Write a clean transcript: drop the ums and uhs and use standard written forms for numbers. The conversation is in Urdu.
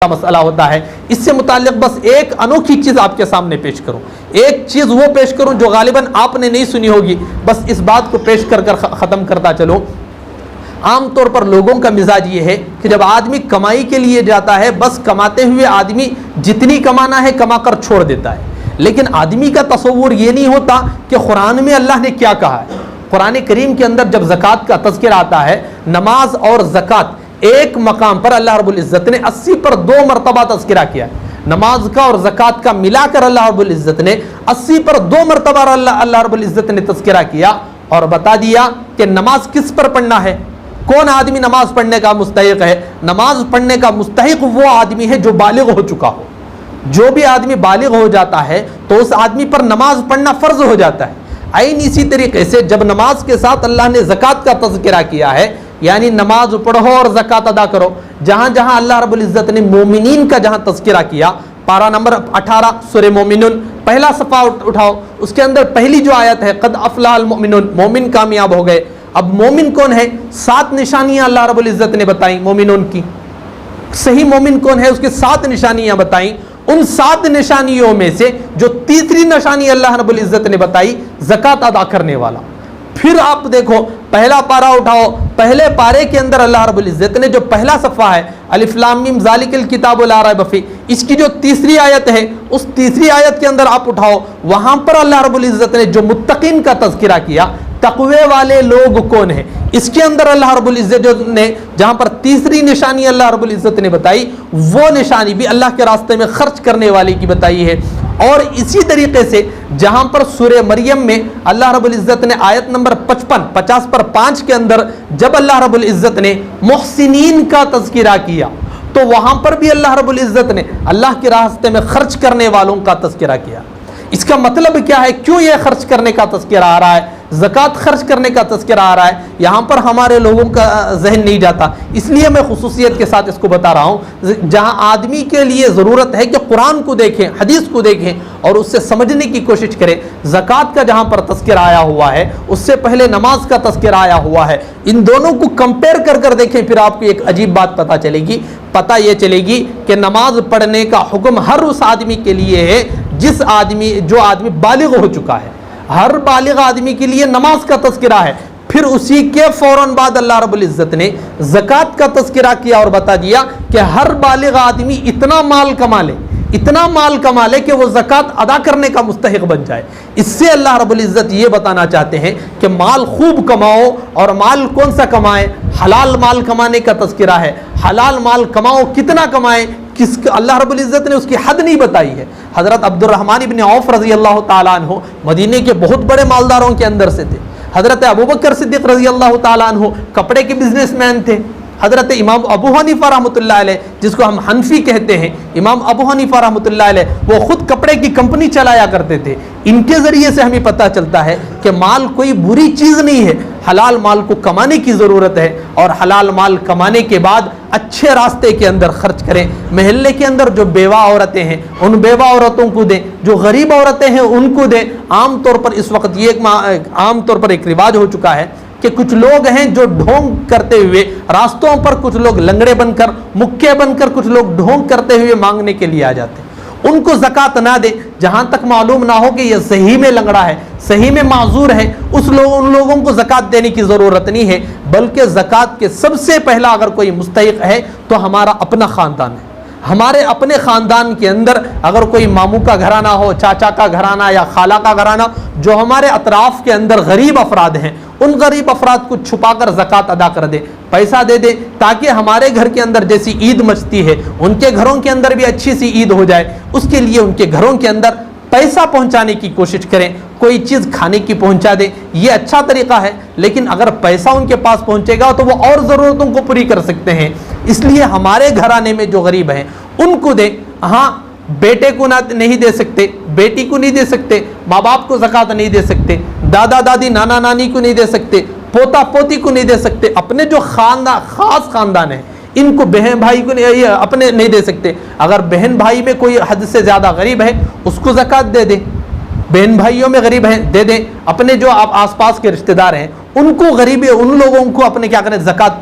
کا مسئلہ ہوتا ہے۔ اس سے متعلق بس ایک انوکھی چیز آپ کے سامنے پیش کروں، ایک چیز وہ پیش کروں جو غالباً آپ نے نہیں سنی ہوگی، بس اس بات کو پیش کر ختم کرتا چلوں۔ عام طور پر لوگوں کا مزاج یہ ہے کہ جب آدمی کمائی کے لیے جاتا ہے، بس کماتے ہوئے آدمی جتنی کمانا ہے کما کر چھوڑ دیتا ہے، لیکن آدمی کا تصور یہ نہیں ہوتا کہ قرآن میں اللہ نے کیا کہا ہے۔ قرآن کریم کے اندر جب زکوٰۃ کا تذکرہ آتا ہے، نماز اور زکوٰۃ ایک مقام پر اللہ رب العزت نے 80 پر 2 مرتبہ تذکرہ کیا ہے۔ نماز کا اور زکوٰۃ کا ملا کر اللہ رب العزت نے 80 پر 2 مرتبہ اللہ رب العزت نے تذکرہ کیا اور بتا دیا کہ نماز کس پر پڑھنا ہے، کون آدمی نماز پڑھنے کا مستحق ہے۔ نماز پڑھنے کا مستحق وہ آدمی ہے جو بالغ ہو چکا ہو۔ جو بھی آدمی بالغ ہو جاتا ہے تو اس آدمی پر نماز پڑھنا فرض ہو جاتا ہے۔ عین اسی طریقے سے جب نماز کے ساتھ اللہ نے زکوٰۃ کا تذکرہ کیا ہے، یعنی نماز پڑھو اور زکوٰۃ ادا کرو، جہاں جہاں اللہ رب العزت نے مومنین کا جہاں تذکرہ کیا، پارہ نمبر 18 سورہ مومنون پہلا صفحہ اٹھاؤ، اس کے اندر پہلی جو آیت ہے قد افلح المؤمنون، مومن کامیاب ہو گئے۔ اب مومن کون ہے؟ 7 نشانیاں اللہ رب العزت نے بتائیں مومنون کی۔ صحیح مومن کون ہے؟ اس کے 7 نشانیاں بتائیں۔ ان 7 نشانیوں میں سے جو تیسری نشانی اللہ رب العزت نے بتائی، زکوٰۃ ادا کرنے والا۔ پھر آپ دیکھو پہلا پارہ اٹھاؤ، پہلے پارے کے اندر اللہ رب العزت نے جو پہلا صفحہ ہے الف لام میم ذالک الکتاب لا ریب فیہ، اس کی جو تیسری آیت ہے، اس تیسری آیت کے اندر آپ اٹھاؤ، وہاں پر اللہ رب العزت نے جو متقین کا تذکرہ کیا، تقوی والے لوگ کون ہیں، اس کے اندر اللہ رب العزت نے جہاں پر تیسری نشانی اللہ رب العزت نے بتائی، وہ نشانی بھی اللہ کے راستے میں خرچ کرنے والے کی بتائی ہے۔ اور اسی طریقے سے جہاں پر سورہ مریم میں اللہ رب العزت نے آیت نمبر 50 پر 5 کے اندر جب اللہ رب العزت نے محسنین کا تذکرہ کیا، تو وہاں پر بھی اللہ رب العزت نے اللہ کے راستے میں خرچ کرنے والوں کا تذکرہ کیا۔ اس کا مطلب کیا ہے؟ کیوں یہ خرچ کرنے کا تذکرہ آ رہا ہے، زکوٰۃ خرچ کرنے کا تذکرہ آ رہا ہے؟ یہاں پر ہمارے لوگوں کا ذہن نہیں جاتا، اس لیے میں خصوصیت کے ساتھ اس کو بتا رہا ہوں۔ جہاں آدمی کے لیے ضرورت ہے کہ قرآن کو دیکھیں، حدیث کو دیکھیں اور اس سے سمجھنے کی کوشش کریں، زکوٰۃ کا جہاں پر تذکرہ آیا ہوا ہے، اس سے پہلے نماز کا تذکرہ آیا ہوا ہے، ان دونوں کو کمپیئر کر دیکھیں، پھر آپ کو ایک عجیب بات پتہ چلے گی۔ پتہ یہ چلے گی کہ نماز پڑھنے کا حکم ہر اس آدمی کے لیے ہے جو آدمی بالغ ہو چکا ہے۔ ہر بالغ آدمی کے لیے نماز کا تذکرہ ہے۔ پھر اسی کے فوراً بعد اللہ رب العزت نے زکوٰۃ کا تذکرہ کیا اور بتا دیا کہ ہر بالغ آدمی اتنا مال کما لے کہ وہ زکوٰۃ ادا کرنے کا مستحق بن جائے۔ اس سے اللہ رب العزت یہ بتانا چاہتے ہیں کہ مال خوب کماؤ، اور مال کون سا کمائے؟ حلال مال کمانے کا تذکرہ ہے۔ حلال مال کماؤ، کتنا کمائیں، اللہ رب العزت نے اس کی حد نہیں بتائی ہے۔ حضرت عبد الرحمن ابن عوف رضی اللہ تعالیٰ عنہ مدینے کے بہت بڑے مالداروں کے اندر سے تھے۔ حضرت ابوبکر صدیق رضی اللہ تعالیٰ عنہ کپڑے کے بزنس مین تھے۔ حضرت امام ابو حنیفہ رحمۃ اللہ علیہ، جس کو ہم حنفی کہتے ہیں، امام ابو حنیفہ رحمۃ اللہ علیہ وہ خود کپڑے کی کمپنی چلایا کرتے تھے۔ ان کے ذریعے سے ہمیں پتہ چلتا ہے کہ مال کوئی بری چیز نہیں ہے، حلال مال کو کمانے کی ضرورت ہے، اور حلال مال کمانے کے بعد اچھے راستے کے اندر خرچ کریں۔ محلے کے اندر جو بیوہ عورتیں ہیں ان بیوہ عورتوں کو دیں، جو غریب عورتیں ہیں ان کو دیں۔ عام طور پر اس وقت عام طور پر ایک رواج ہو چکا ہے کہ کچھ لوگ ہیں جو ڈھونگ کرتے ہوئے راستوں پر، کچھ لوگ لنگڑے بن کر، مکے بن کر، کچھ لوگ ڈھونگ کرتے ہوئے مانگنے کے لیے آ جاتے ہیں۔ ان کو زکوٰۃ نہ دے جہاں تک معلوم نہ ہو کہ یہ صحیح میں لنگڑا ہے، صحیح میں معذور ہے، ان لوگوں کو زکوٰۃ دینے کی ضرورت نہیں ہے، بلکہ زکوٰۃ کے سب سے پہلا اگر کوئی مستحق ہے تو ہمارا اپنا خاندان ہے۔ ہمارے اپنے خاندان کے اندر اگر کوئی ماموں کا گھرانہ ہو، چاچا کا گھرانہ یا خالہ کا گھرانہ، جو ہمارے اطراف کے اندر غریب افراد ہیں، ان غریب افراد کو چھپا کر زکوٰۃ ادا کر دے، پیسہ دے دے، تاکہ ہمارے گھر کے اندر جیسی عید مچتی ہے ان کے گھروں کے اندر بھی اچھی سی عید ہو جائے۔ اس کے لیے ان کے گھروں کے اندر پیسہ پہنچانے کی کوشش کریں، کوئی چیز کھانے کی پہنچا دیں، یہ اچھا طریقہ ہے۔ لیکن اگر پیسہ ان کے پاس پہنچے گا تو وہ اور ضرورتوں کو پوری کر سکتے ہیں، اس لیے ہمارے گھرانے میں جو غریب ہیں ان کو دیں۔ ہاں، بیٹے کو نہیں دے سکتے، بیٹی کو نہیں دے سکتے، ماں باپ کو زکوٰۃ نہیں دے سکتے، دادا دادی نانا نانی کو نہیں دے سکتے، پوتا پوتی کو نہیں دے سکتے، اپنے جو خاص خاندان ہیں ان کو، بہن بھائی کو اپنے نہیں دے سکتے۔ اگر بہن بھائی میں کوئی حد سے زیادہ غریب ہے اس کو زکوٰۃ دے دیں، بہن بھائیوں میں غریب ہیں دے دیں، اپنے جو آس پاس کے رشتہ دار ہیں ان کو غریب، ان لوگوں کو اپنے کیا کریں، زکوٰۃ